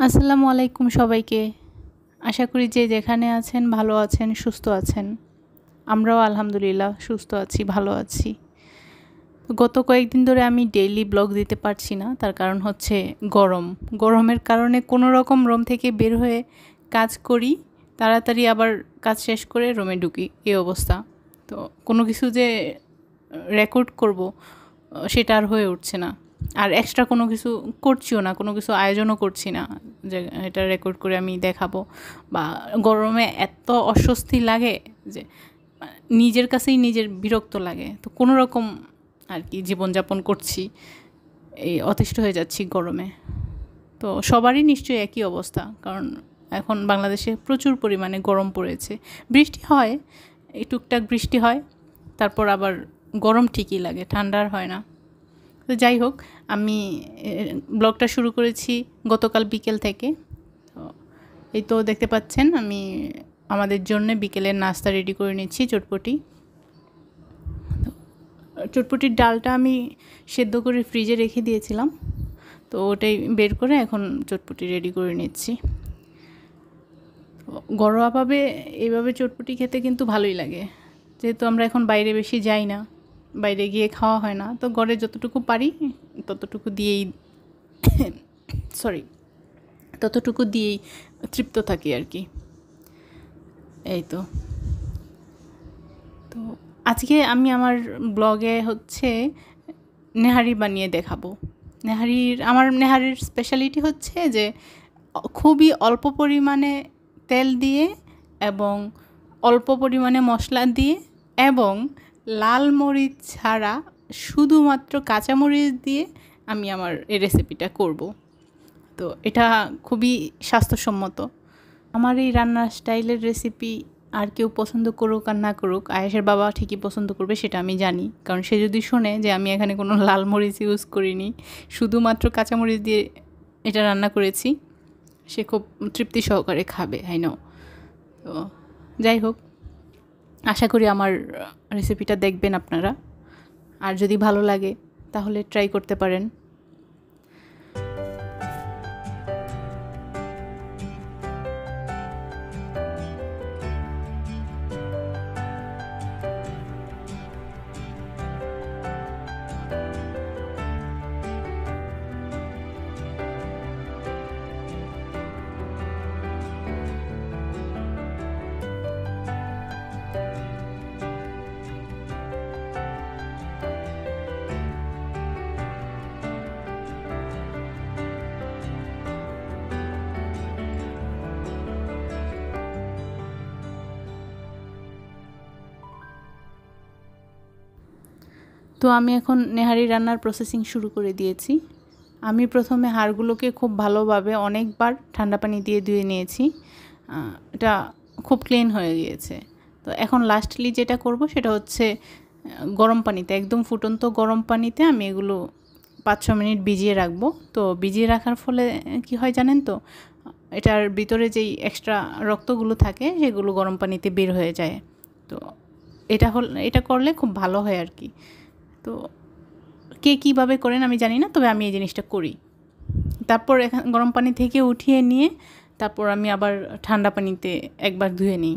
আসসালামু আলাইকুম সবাইকে। আশা করি যে যেখানে আছেন ভালো আছেন, সুস্থ আছেন। আমরাও আলহামদুলিল্লাহ সুস্থ আছি, ভালো আছি। গত কয়েকদিন ধরে আমি ডেইলি ব্লগ দিতে পারছি না, তার কারণ হচ্ছে গরম। গরমের কারণে কোনো রকম রুম থেকে বের হয়ে কাজ করি, তাড়াতাড়ি আবার কাজ শেষ করে রুমে ঢুকি, এই অবস্থা। তো কোনো কিছু যে রেকর্ড করব সেটা আর হয়ে উঠছে না। আর এক্সট্রা কোনো কিছু করছিও না, কোনো কিছু আয়োজনও করছি না যে এটা রেকর্ড করে আমি দেখাবো। বা গরমে এত অস্বস্তি লাগে যে নিজের কাছেই নিজের বিরক্ত লাগে। তো কোনো রকম আর কি জীবনযাপন করছি, এই অতিষ্ঠ হয়ে যাচ্ছি গরমে। তো সবারই নিশ্চয়ই একই অবস্থা, কারণ এখন বাংলাদেশে প্রচুর পরিমাণে গরম পড়েছে। বৃষ্টি হয়, এই টুকটাক বৃষ্টি হয়, তারপর আবার গরম ঠিকই লাগে, ঠান্ডা আর হয় না। তো যাই হোক, আমি ব্লগটা শুরু করেছি গতকাল বিকেল থেকে। তো এই তো দেখতে পাচ্ছেন আমি আমাদের জন্য বিকেলের নাস্তা রেডি করে নিচ্ছি, চটপটি। চটপটির ডালটা আমি সেদ্ধ করে ফ্রিজে রেখে দিয়েছিলাম, তো ওটাই বের করে এখন চটপটি রেডি করে নিচ্ছি। ঘরোয়াভাবে এইভাবে চটপটি খেতে কিন্তু ভালোই লাগে, যেহেতু আমরা এখন বাইরে বেশি যাই না, বাইরে গিয়ে খাওয়া হয় না। তো ঘরে যতটুকু পারি ততটুকু দিয়েই ততটুকু দিয়েই তৃপ্ত থাকি আর কি। এই তো তো আজকে আমি আমার ব্লগে হচ্ছে নেহারি বানিয়ে দেখাবো। আমার নেহারির স্পেশালিটি হচ্ছে যে খুবই অল্প পরিমাণে তেল দিয়ে এবং অল্প পরিমাণে মশলা দিয়ে এবং লাল মরিচ ছাড়া শুধুমাত্র কাঁচামরিচ দিয়ে আমি আমার এই রেসিপিটা করব। তো এটা খুবই স্বাস্থ্যসম্মত। আমার এই রান্নার স্টাইলের রেসিপি আর কেউ পছন্দ করুক আর না করুক, আয়েশের বাবা ঠিকই পছন্দ করবে, সেটা আমি জানি। কারণ সে যদি শোনে যে আমি এখানে কোনো লাল মরিচ ইউজ করিনি, শুধুমাত্র কাঁচামরিচ দিয়ে এটা রান্না করেছি, সে খুব তৃপ্তি সহকারে খাবে, আই নো। তো যাই হোক, আশা করি আমার রেসিপিটা দেখবেন আপনারা, আর যদি ভালো লাগে তাহলে ট্রাই করতে পারেন। তো আমি এখন নেহারি রান্নার প্রসেসিং শুরু করে দিয়েছি। আমি প্রথমে হাড়গুলোকে খুব ভালোভাবে অনেকবার ঠান্ডা পানি দিয়ে ধুয়ে নিয়েছি, এটা খুব ক্লিন হয়ে গিয়েছে। তো এখন লাস্টলি যেটা করব সেটা হচ্ছে গরম পানিতে, একদম ফুটন্ত গরম পানিতে আমি এগুলো 5-6 মিনিট ভিজিয়ে রাখবো। তো ভিজিয়ে রাখার ফলে কি হয় জানেন তো, এটার ভিতরে যেই এক্সট্রা রক্তগুলো থাকে সেগুলো গরম পানিতে বের হয়ে যায়। তো এটা করলে খুব ভালো হয় আর কি। তো কে কীভাবে করেন আমি জানি না, তবে আমি এই জিনিসটা করি। তারপর গরম পানি থেকে উঠিয়ে নিয়ে তারপর আমি আবার ঠান্ডা পানিতে একবার ধুয়ে নিই।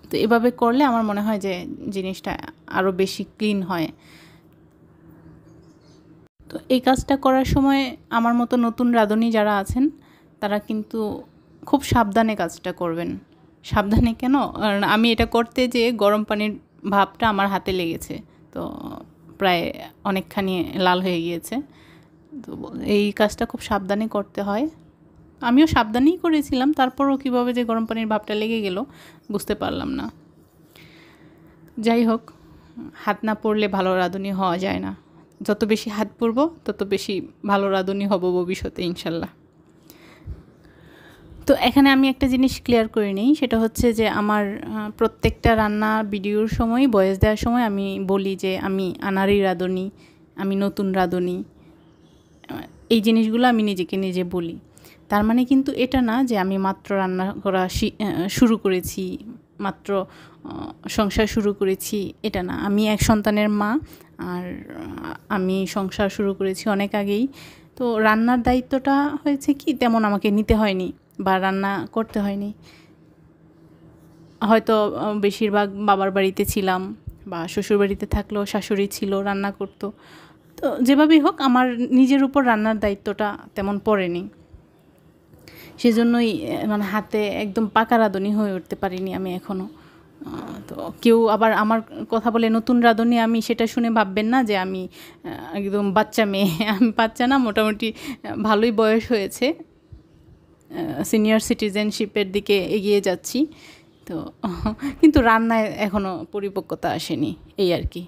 তো এভাবে করলে আমার মনে হয় যে জিনিসটা আরও বেশি ক্লিন হয়। তো এই কাজটা করার সময় আমার মতো নতুন রাঁধুনি যারা আছেন তারা কিন্তু খুব সাবধানে কাজটা করবেন। সাবধানে কেন? কারণ আমি এটা করতে যেয়ে গরম পানির ভাপটা আমার হাতে লেগেছে, তো প্রায় অনেকখানি লাল হয়ে গিয়েছে। তো এই কাজটা খুব সাবধানে করতে হয়। আমিও সাবধানেই করেছিলাম, তারপরও কীভাবে যে গরম পানির ভাপটা লেগে গেল বুঝতে পারলাম না। যাই হোক, হাত না পড়লে ভালো রাঁধুনি হওয়া যায় না। যত বেশি হাত পড়ব তত বেশি ভালো রাঁধুনি হব ভবিষ্যতে ইনশাল্লাহ। তো এখানে আমি একটা জিনিস ক্লিয়ার করে নিই, সেটা হচ্ছে যে আমার প্রত্যেকটা রান্না ভিডিওর সময়, ভয়েস দেওয়ার সময় আমি বলি যে আমি আনাড়ি রাঁধুনি, আমি নতুন রাঁধুনি। এই জিনিসগুলো আমি নিজেকে নিজে বলি। তার মানে কিন্তু এটা না যে আমি মাত্র রান্না করা শুরু করেছি, মাত্র সংসার শুরু করেছি, এটা না। আমি এক সন্তানের মা, আর আমি সংসার শুরু করেছি অনেক আগেই। তো রান্নার দায়িত্বটা হয়েছে কি তেমন আমাকে নিতে হয়নি বা রান্না করতে হয়নি। হয়তো বেশিরভাগ বাবার বাড়িতে ছিলাম বা শ্বশুর বাড়িতে থাকলেও শাশুড়ি ছিল, রান্না করতো। তো যেভাবেই হোক আমার নিজের উপর রান্নার দায়িত্বটা তেমন পড়েনি। সেজন্যই মানে হাতে একদম পাকা রাঁধুনি হয়ে উঠতে পারিনি আমি এখনও। তো কেউ আবার আমার কথা বলে নতুন রাঁধুনি, আমি সেটা শুনে ভাববেন না যে আমি একদম বাচ্চা মেয়ে। আমি বাচ্চা না, মোটামুটি ভালোই বয়স হয়েছে, সিনিয়র সিটিজেনশিপের দিকে এগিয়ে যাচ্ছি। তো কিন্তু রান্নায় এখনও পরিপক্কতা আসেনি, এই আর কি।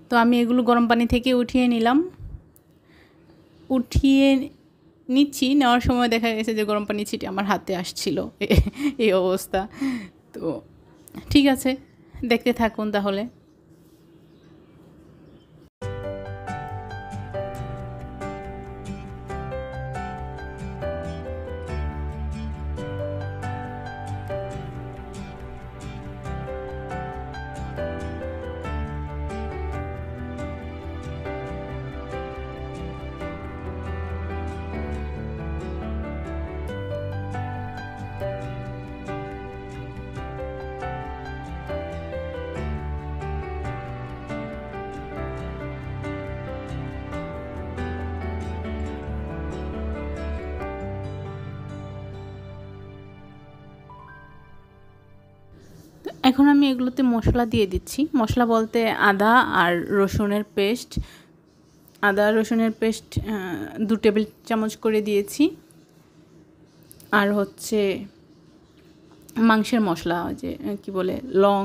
তো আমি এগুলো গরম পানি থেকে উঠিয়ে নিলাম। উঠিয়ে নিচ্ছি, নেওয়ার সময় দেখা গেছে যে গরম পানি ছিটে আমার হাতে আসছিল, এই অবস্থা। তো ঠিক আছে, দেখতে থাকুন তাহলে। এখন আমি এগুলোতে মশলা দিয়ে দিচ্ছি। মশলা বলতে আদা আর রসুনের পেস্ট, আদা রসুনের পেস্ট 2 টেবিল চামচ করে দিয়েছি। আর হচ্ছে মাংসের মশলা, যে কি বলে, লং,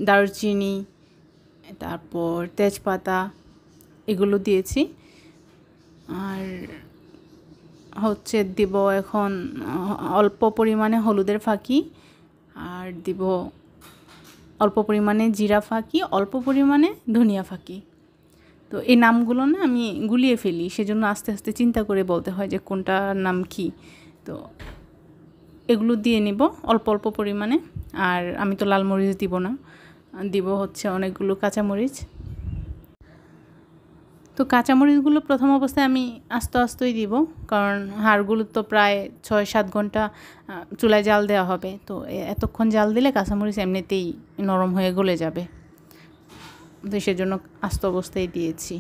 দারচিনি, তারপর তেজপাতা, এগুলো দিয়েছি। আর হচ্ছে দিব এখন অল্প পরিমাণে হলুদের ফাঁকি, আর দিব অল্প পরিমাণে জিরা ফাঁকি, অল্প পরিমাণে ধনিয়া ফাঁকি। তো এই নামগুলো না আমি গুলিয়ে ফেলি, সেজন্য আস্তে আস্তে চিন্তা করে বলতে হয় যে কোনটার নাম কি। তো এগুলো দিয়ে নিব অল্প অল্প পরিমাণে। আর আমি তো লাল মরিচ দিব না, দিব হচ্ছে অনেকগুলো কাঁচামরিচ। তো কাঁচামরিচগুলো প্রথম অবস্থায় আমি আস্তে আস্তেই দিব, কারণ হাড়গুলো তো প্রায় 6-7 ঘন্টা চুলায় জাল দেওয়া হবে। তো এতক্ষণ জাল দিলে কাঁচামরিচ এমনিতেই নরম হয়ে গলে যাবে, তো সেজন্য আস্তে অবস্থায় দিয়েছি।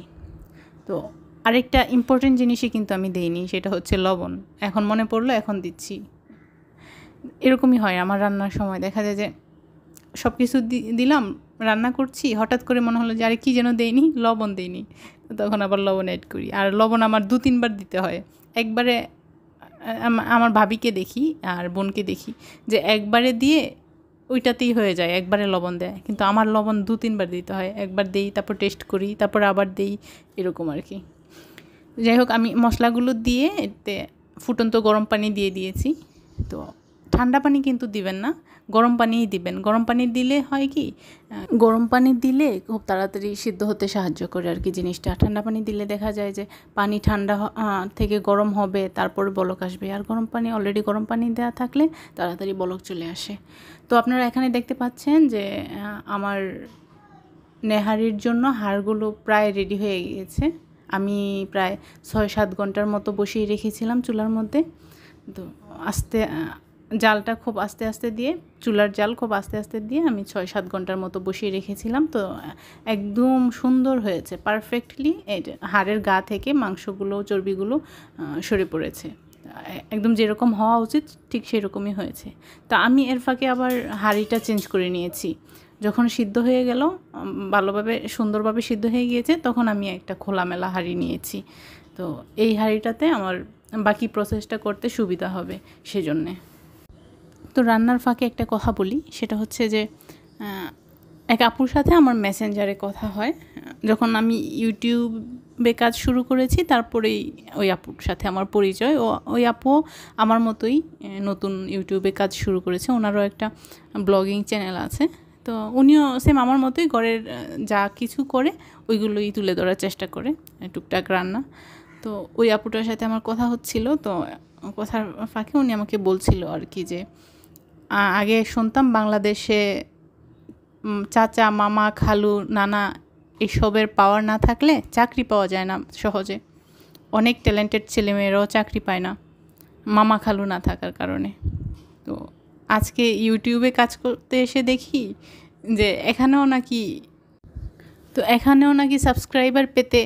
তো আরেকটা ইম্পর্টেন্ট জিনিসই কিন্তু আমি দিইনি, সেটা হচ্ছে লবণ। এখন মনে পড়লো, এখন দিচ্ছি। এরকমই হয় আমার রান্নার সময়, দেখা যায় যে সব কিছু দিলাম, রান্না করছি, হঠাৎ করে মনে হলো যে আরে কী যেন দেইনি, লবণ দিইনি। তখন আবার লবণ অ্যাড করি। আর লবণ আমার 2-3 বার দিতে হয়। একবারে আমার ভাবিকে দেখি আর বোনকে দেখি যে একবারে দিয়ে ওইটাতেই হয়ে যায়, একবারে লবণ দেয়। কিন্তু আমার লবণ 2-3 বার দিতে হয়। একবার দেই, তারপর টেস্ট করি, তারপর আবার দেই, এরকম আর কি। যাই হোক, আমি মশলাগুলো দিয়ে এতে ফুটন্ত গরম পানি দিয়ে দিয়েছি। তো ঠান্ডা পানি কিন্তু দিবেন না, গরম পানিই দিবেন। গরম পানি দিলে হয় কি, গরম পানি দিলে খুব তাড়াতাড়ি সিদ্ধ হতে সাহায্য করে আর কি জিনিসটা। ঠান্ডা পানি দিলে দেখা যায় যে পানি ঠান্ডা থেকে গরম হবে, তারপর বলক আসবে। আর গরম পানি, অলরেডি গরম পানি দেওয়া থাকলে তাড়াতাড়ি বলক চলে আসে। তো আপনারা এখানে দেখতে পাচ্ছেন যে আমার নেহারির জন্য হাড়গুলো প্রায় রেডি হয়ে গিয়েছে। আমি প্রায় 6-7 ঘন্টার মতো বসিয়ে রেখেছিলাম চুলার মধ্যে। তো জালটা খুব আস্তে আস্তে দিয়ে, চুলার জাল খুব আস্তে আস্তে দিয়ে আমি 6-7 ঘন্টার মতো বসিয়ে রেখেছিলাম। তো একদম সুন্দর হয়েছে, পারফেক্টলি হাড়ের গা থেকে মাংসগুলো, চর্বিগুলো সরে পড়েছে। একদম যেরকম হওয়া উচিত ঠিক সেরকমই হয়েছে। তো আমি এর ফাঁকে আবার হাঁড়িটা চেঞ্জ করে নিয়েছি। যখন সিদ্ধ হয়ে গেল, ভালোভাবে সুন্দরভাবে সিদ্ধ হয়ে গিয়েছে, তখন আমি একটা খোলামেলা হাঁড়ি নিয়েছি। তো এই হাঁড়িটাতে আমার বাকি প্রসেসটা করতে সুবিধা হবে সেজন্যে। তো রান্নার ফাঁকে একটা কথা বলি, সেটা হচ্ছে যে এক আপুর সাথে আমার মেসেঞ্জারে কথা হয়। যখন আমি ইউটিউবে কাজ শুরু করেছি, তারপরেই ওই আপুর সাথে আমার পরিচয়। ওই আপুও আমার মতোই নতুন ইউটিউবে কাজ শুরু করেছে, ওনারও একটা ব্লগিং চ্যানেল আছে। তো উনিও সেম আমার মতোই ঘরের যা কিছু করে ওইগুলোই তুলে ধরার চেষ্টা করে, টুকটাক রান্না। তো ওই আপুটার সাথে আমার কথা হচ্ছিল। তো কথার ফাঁকে উনি আমাকে বলছিল আর কি যে আগে শুনতাম বাংলাদেশে চাচা, মামা, খালু, নানা এসবের পাওয়ার না থাকলে চাকরি পাওয়া যায় না সহজে। অনেক ট্যালেন্টেড ছেলেমেয়েরাও চাকরি পায় না মামা খালু না থাকার কারণে। তো আজকে ইউটিউবে কাজ করতে এসে দেখি যে এখানেও নাকি সাবস্ক্রাইবার পেতে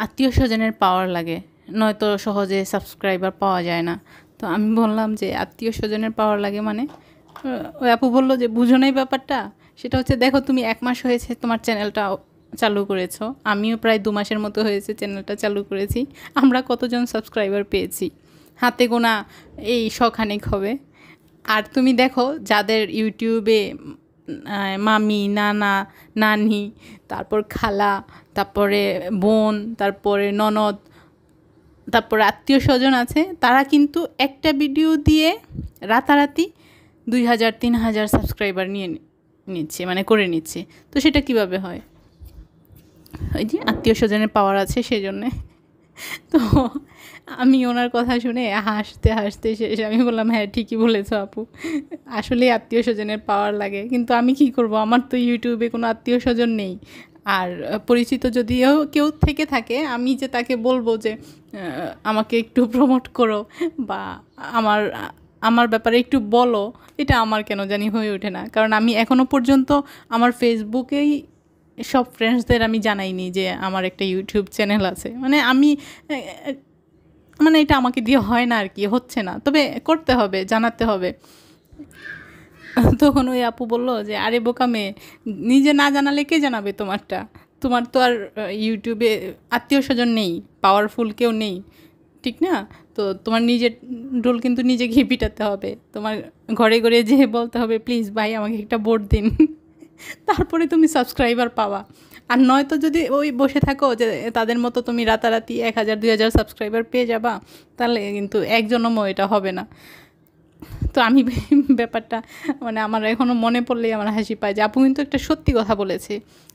আত্মীয় স্বজনের পাওয়ার লাগে, নয়তো সহজে সাবস্ক্রাইবার পাওয়া যায় না। তো আমি বললাম যে আত্মীয় স্বজনের পাওয়ার লাগে মানে? ওই আপু বললো যে বুঝো নাই ব্যাপারটা। সেটা হচ্ছে, দেখো তুমি 1 মাস হয়েছে তোমার চ্যানেলটা চালু করেছো, আমিও প্রায় 2 মাসের মতো হয়েছে চ্যানেলটা চালু করেছি। আমরা কতজন সাবস্ক্রাইবার পেয়েছি হাতে গোনা এই শখানেক হবে। আর তুমি দেখো যাদের ইউটিউবে মামি, নানা, নানি, তারপর খালা, তারপরে বোন, তারপরে ননদ, তারপরে আত্মীয় স্বজন আছে, তারা কিন্তু একটা ভিডিও দিয়ে রাতারাতি 2000-3000 সাবস্ক্রাইবার নিচ্ছে, মানে করে নিচ্ছে। তো সেটা কিভাবে হয়? ওই যে আত্মীয় স্বজনের পাওয়ার আছে সেই জন্যে। তো আমি ওনার কথা শুনে হাসতে হাসতে শেষ। আমি বললাম, হ্যাঁ ঠিকই বলেছ আপু, আসলে আত্মীয় স্বজনের পাওয়ার লাগে। কিন্তু আমি কি করব, আমার তো ইউটিউবে কোনো আত্মীয় স্বজন নেই। আর পরিচিত যদিও কেউ থেকে থাকে, আমি যে তাকে বলবো যে আমাকে একটু প্রমোট করো বা আমার আমার ব্যাপারে একটু বলো, এটা আমার কেন জানি হয়ে ওঠে না। কারণ আমি এখনও পর্যন্ত আমার ফেসবুকেই সব ফ্রেন্ডসদের আমি জানাইনি যে আমার একটা ইউটিউব চ্যানেল আছে। মানে এটা আমাকে দিয়ে হয় না আর কি, হচ্ছে না। তবে করতে হবে, জানাতে হবে। তখন ওই আপু বললো যে আরে বোকা মেয়ে, নিজে না জানালে কে জানাবে তোমারটা? তোমার তো আর ইউটিউবে আত্মীয় স্বজন নেই, পাওয়ারফুল কেউ নেই, ঠিক না? তো তোমার নিজের ডোল কিন্তু নিজে গিয়ে পিটাতে হবে। তোমার ঘরে ঘরে যেয়ে বলতে হবে, প্লিজ ভাই আমাকে একটা ভোট দিন, তারপরে তুমি সাবস্ক্রাইবার পাওয়া। আর নয়তো যদি ওই বসে থাকো যে তাদের মতো তুমি রাতারাতি 1000-2000 সাবস্ক্রাইবার পেয়ে যাবা, তাহলে কিন্তু একজনও এটা হবে না। তো আমি ব্যাপারটা মানে আমার এখনও মনে পড়লেই আমার হাসি পায় যে আপু কিন্তু একটা সত্যি কথা বলেছে।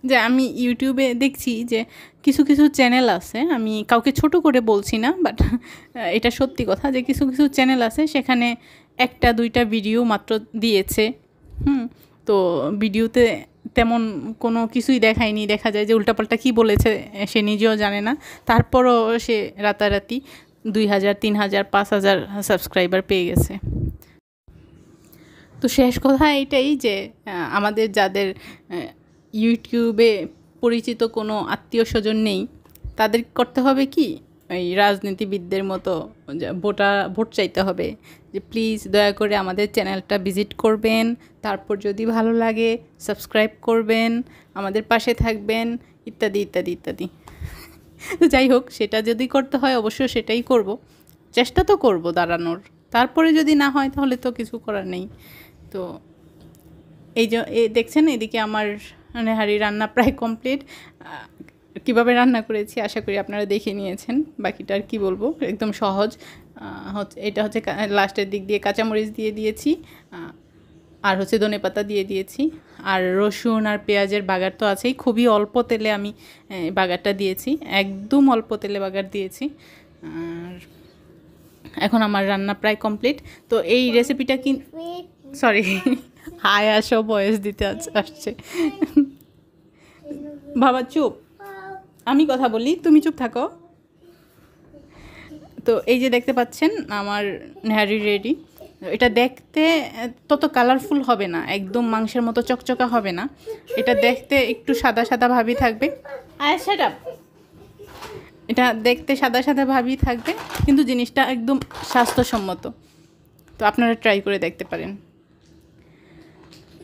যে আমি ইউটিউবে দেখছি যে কিছু কিছু চ্যানেল আছে, আমি কাউকে ছোট করে বলছি না, বাট এটা সত্যি কথা যে কিছু কিছু চ্যানেল আছে সেখানে 1-2টা ভিডিও মাত্র দিয়েছে। তো ভিডিওতে তেমন কোনো কিছুই দেখায়নি, দেখা যায় যে উল্টাপাল্টা কী বলেছে সে নিজেও জানে না, তারপরও সে রাতারাতি 2000, 3000, 5000 সাবস্ক্রাইবার পেয়ে গেছে। তো শেষ কথা এটাই যে আমাদের যাদের ইউটিউবে পরিচিত কোনো আত্মীয় স্বজন নেই, তাদের করতে হবে কি, এই রাজনীতিবিদদের মতো ভোট চাইতে হবে যে প্লিজ দয়া করে আমাদের চ্যানেলটা ভিজিট করবেন, তারপর যদি ভালো লাগে সাবস্ক্রাইব করবেন, আমাদের পাশে থাকবেন, ইত্যাদি ইত্যাদি ইত্যাদি। তো যাই হোক, সেটা যদি করতে হয় অবশ্যই সেটাই করব, চেষ্টা তো করব দাঁড়ানোর। তারপরে যদি না হয় তাহলে তো কিছু করার নেই। তো এই যে দেখছেন এদিকে আমার নেহারি রান্না প্রায় কমপ্লিট। কীভাবে রান্না করেছি আশা করি আপনারা দেখে নিয়েছেন, বাকিটা আর কী বলবো, একদম সহজ। এটা হচ্ছে লাস্টের দিক দিয়ে কাঁচামরিচ দিয়ে দিয়েছি, আর হচ্ছে ধনেপাতা দিয়ে দিয়েছি, আর রসুন আর পেঁয়াজের বাগার তো আছেই। খুবই অল্প তেলে আমি বাগারটা দিয়েছি, একদম অল্প তেলে বাগার দিয়েছি। আর এখন আমার রান্না প্রায় কমপ্লিট। তো এই রেসিপিটা সরি আয়াসও ভয়েস দিতে আসছে। বাবা চুপ, আমি কথা বলি, তুমি চুপ থাকো। তো এই যে দেখতে পাচ্ছেন আমার নেহারি রেডি। এটা দেখতে তত কালারফুল হবে না, একদম মাংসের মতো চকচকা হবে না, এটা দেখতে একটু সাদা সাদা ভাবই থাকবে। সেটা এটা দেখতে সাদা সাদা ভাবই থাকবে, কিন্তু জিনিসটা একদম স্বাস্থ্যসম্মত। তো আপনারা ট্রাই করে দেখতে পারেন।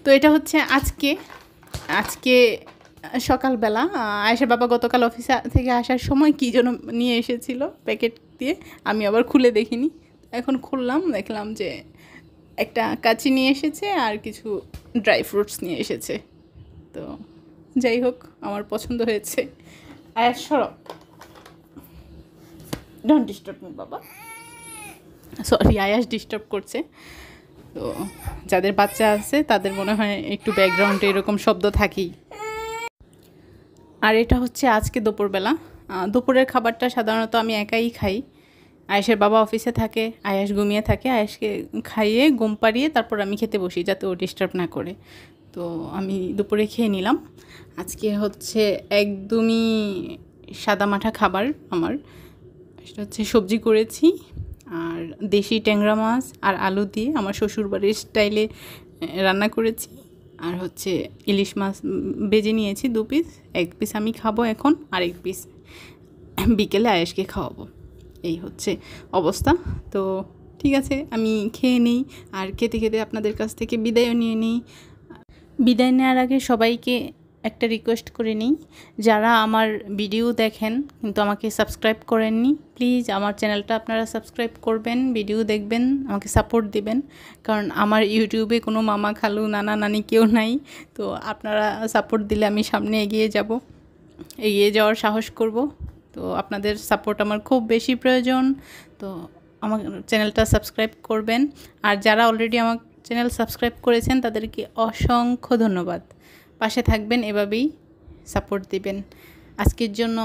তো এটা হচ্ছে আজকে সকালবেলা আয়েশার বাবা গতকাল অফিসে থেকে আসার সময় কী যেন নিয়ে এসেছিল প্যাকেট দিয়ে, আমি আবার খুলে দেখিনি। এখন খুললাম, দেখলাম যে একটা কাচি নিয়ে এসেছে আর কিছু ড্রাই ফ্রুটস নিয়ে এসেছে। তো যাই হোক, আমার পছন্দ হয়েছে। আয়াস সরো, ডোন্ট ডিস্টার্ব মি বাবা, সরি আয়াস ডিস্টার্ব করছে। তো যাদের বাচ্চা আছে তাদের মনে হয় একটু ব্যাকগ্রাউন্ডে এরকম শব্দ থাকেই। আর এটা হচ্ছে আজকে দুপুরবেলা। দুপুরের খাবারটা সাধারণত আমি একাই খাই। আয়েশের বাবা অফিসে থাকে, আয়েশ ঘুমিয়ে থাকে, আয়েশকে খাইয়ে ঘুম পাড়িয়ে তারপর আমি খেতে বসি যাতে ও ডিস্টার্ব না করে। তো আমি দুপুরে খেয়ে নিলাম। আজকে হচ্ছে একদমই সাদামাঠা খাবার আমার, সেটা হচ্ছে সবজি করেছি আর দেশি ট্যাংরা মাছ আর আলু দিয়ে আমার শ্বশুরবাড়ির স্টাইলে রান্না করেছি। আর হচ্ছে ইলিশ মাছ ভেজে নিয়েছি 2 পিস, 1 পিস আমি খাবো এখন আর 1 পিস বিকেলে আয়েশকে খাওয়াবো। এই হচ্ছে অবস্থা। তো ঠিক আছে, আমি খেয়ে নিই আর খেতে খেতে আপনাদের কাছ থেকে বিদায়ও নিয়ে নিই। বিদায় নেওয়ার আগে সবাইকে একটা রিকোয়েস্ট করে নিই, যারা আমার ভিডিও দেখেন কিন্তু আমাকে সাবস্ক্রাইব করেননি, প্লিজ আমার চ্যানেলটা আপনারা সাবস্ক্রাইব করবেন, ভিডিও দেখবেন, আমাকে সাপোর্ট দিবেন। কারণ আমার ইউটিউবে কোনো মামা খালু নানা নানি কেউ নাই। তো আপনারা সাপোর্ট দিলে আমি সামনে এগিয়ে যাব, এগিয়ে যাওয়ার সাহস করব। তো আপনাদের সাপোর্ট আমার খুব বেশি প্রয়োজন। তো আমার চ্যানেলটা সাবস্ক্রাইব করবেন। আর যারা অলরেডি আমার চ্যানেল সাবস্ক্রাইব করেছেন তাদেরকে অসংখ্য ধন্যবাদ। পাশে থাকবেন, এভাবেই সাপোর্ট দিবেন। আজকের জন্য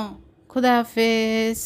খুদা হাফেজ।